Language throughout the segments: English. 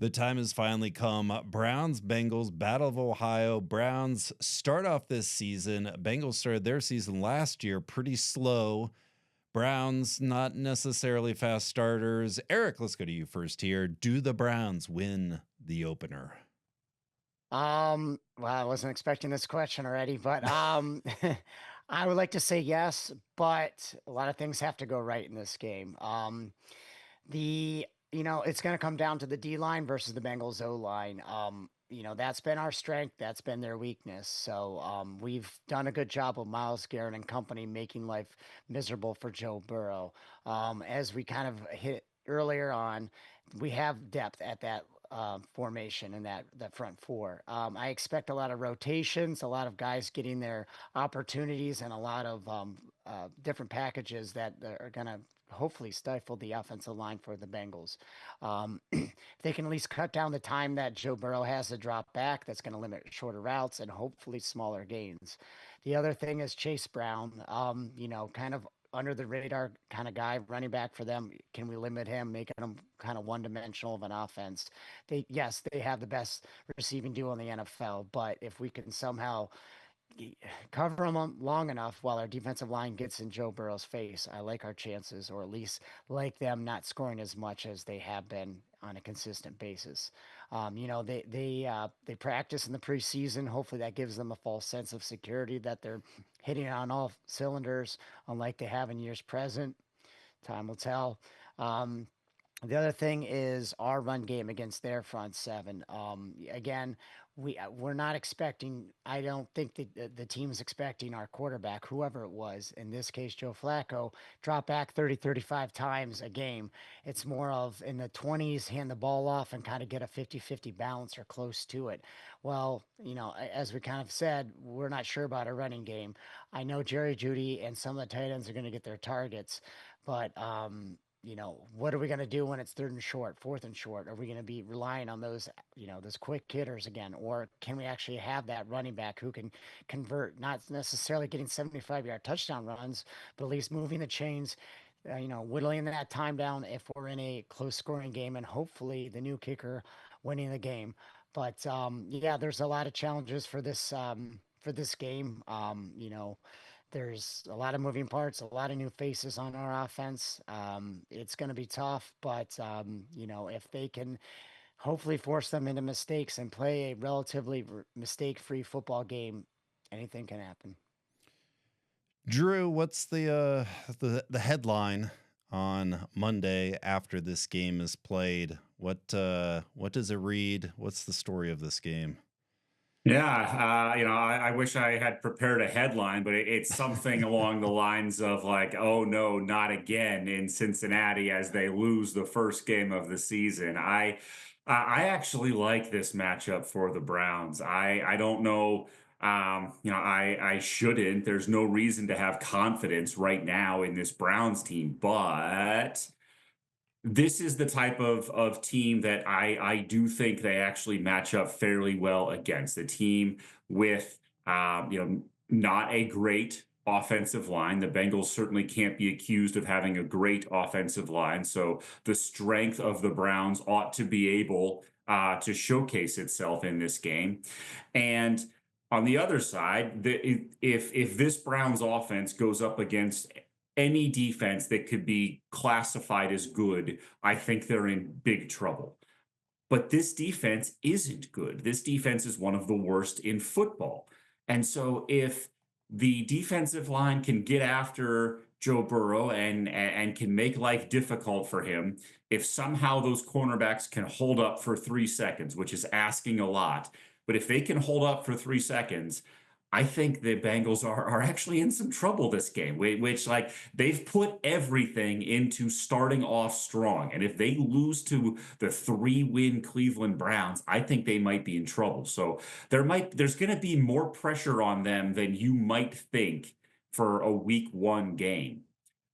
The time has finally come. Browns, Bengals, Battle of Ohio. Browns start off this season. Bengals started their season last year pretty slow. Browns, not necessarily fast starters. Eric, let's go to you first here. Do the Browns win the opener? Well, I wasn't expecting this question already, but I would like to say yes, but a lot of things have to go right in this game. The it's going to come down to the D line versus the Bengals O-line. That's been our strength, that's been their weakness. So we've done a good job with Myles Garrett and company making life miserable for Joe Burrow. As we kind of hit earlier on, we have depth at that formation and that front four. I expect a lot of rotations, a lot of guys getting their opportunities, and a lot of different packages that are going to hopefully stifle the offensive line for the Bengals. If they can at least cut down the time that Joe Burrow has to drop back, that's going to limit shorter routes and hopefully smaller gains. The other thing is Chase Brown, kind of under the radar kind of guy, running back for them. Can we limit him, making him kind of one dimensional of an offense? Yes, they have the best receiving duo in the NFL, but if we can somehow cover them long enough while our defensive line gets in Joe Burrow's face, I like our chances, or at least like them not scoring as much as they have been on a consistent basis. They practice in the preseason. Hopefully, that gives them a false sense of security that they're hitting on all cylinders, unlike they have in years present. Time will tell. The other thing is our run game against their front seven. Again, we're not expecting. I don't think the team's expecting our quarterback, whoever it was, in this case Joe Flacco, drop back 30, 35 times a game. It's more of in the 20s, hand the ball off and kind of get a 50-50 balance or close to it. Well, as we kind of said, we're not sure about a running game. I know Jerry Judy and some of the tight ends are going to get their targets, but what are we going to do when it's third and short, fourth and short? Are we going to be relying on those quick hitters again? Or can we actually have that running back who can convert, not necessarily getting 75-yard touchdown runs, but at least moving the chains, whittling that time down if we're in a close scoring game, and hopefully the new kicker winning the game. But yeah, there's a lot of challenges for this game. There's a lot of moving parts, a lot of new faces on our offense. It's going to be tough, but if they can hopefully force them into mistakes and play a relatively mistake-free football game, anything can happen. Drew, what's the headline on Monday after this game is played? What does it read? What's the story of this game? Yeah, I wish I had prepared a headline, but it's something along the lines of like, "Oh no, not again" in Cincinnati as they lose the first game of the season. I actually like this matchup for the Browns. I don't know, I shouldn't. There's no reason to have confidence right now in this Browns team, but this is the type of team that I do think they actually match up fairly well against a team with not a great offensive line. The Bengals certainly can't be accused of having a great offensive line. So the strength of the Browns ought to be able to showcase itself in this game. And on the other side, if this Browns offense goes up against any defense that could be classified as good, I think they're in big trouble. But this defense isn't good. This defense is one of the worst in football. And so if the defensive line can get after Joe Burrow and can make life difficult for him, if somehow those cornerbacks can hold up for 3 seconds, which is asking a lot, but if they can hold up for 3 seconds, I think the Bengals are actually in some trouble this game, which like they've put everything into starting off strong. And if they lose to the 3-win Cleveland Browns, I think they might be in trouble. So there's going to be more pressure on them than you might think for a week one game.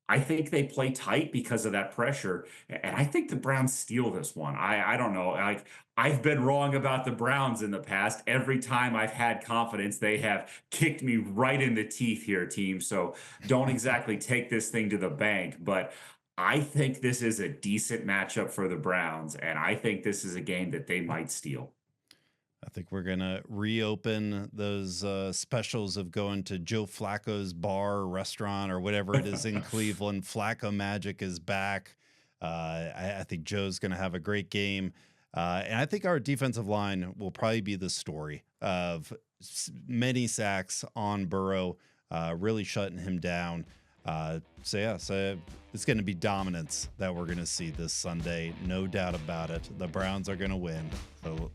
I think they play tight because of that pressure, and I think the Browns steal this one. I don't know. I've been wrong about the Browns in the past. Every time I've had confidence, they have kicked me right in the teeth here, team. So don't exactly take this thing to the bank, but I think this is a decent matchup for the Browns, and I think this is a game that they might steal. I think we're gonna reopen those specials of going to Joe Flacco's bar or restaurant or whatever it is in Cleveland. Flacco Magic is back. I think Joe's gonna have a great game, and I think our defensive line will probably be the story of many sacks on Burrow, really shutting him down. So it's going to be dominance that we're going to see this Sunday. No doubt about it. The Browns are going to win. So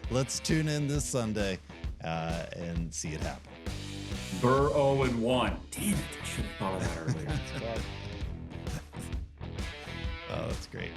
let's tune in this Sunday and see it happen. Burrow 0-1. Damn it. I should have thought of that earlier. That's good. Oh, that's great.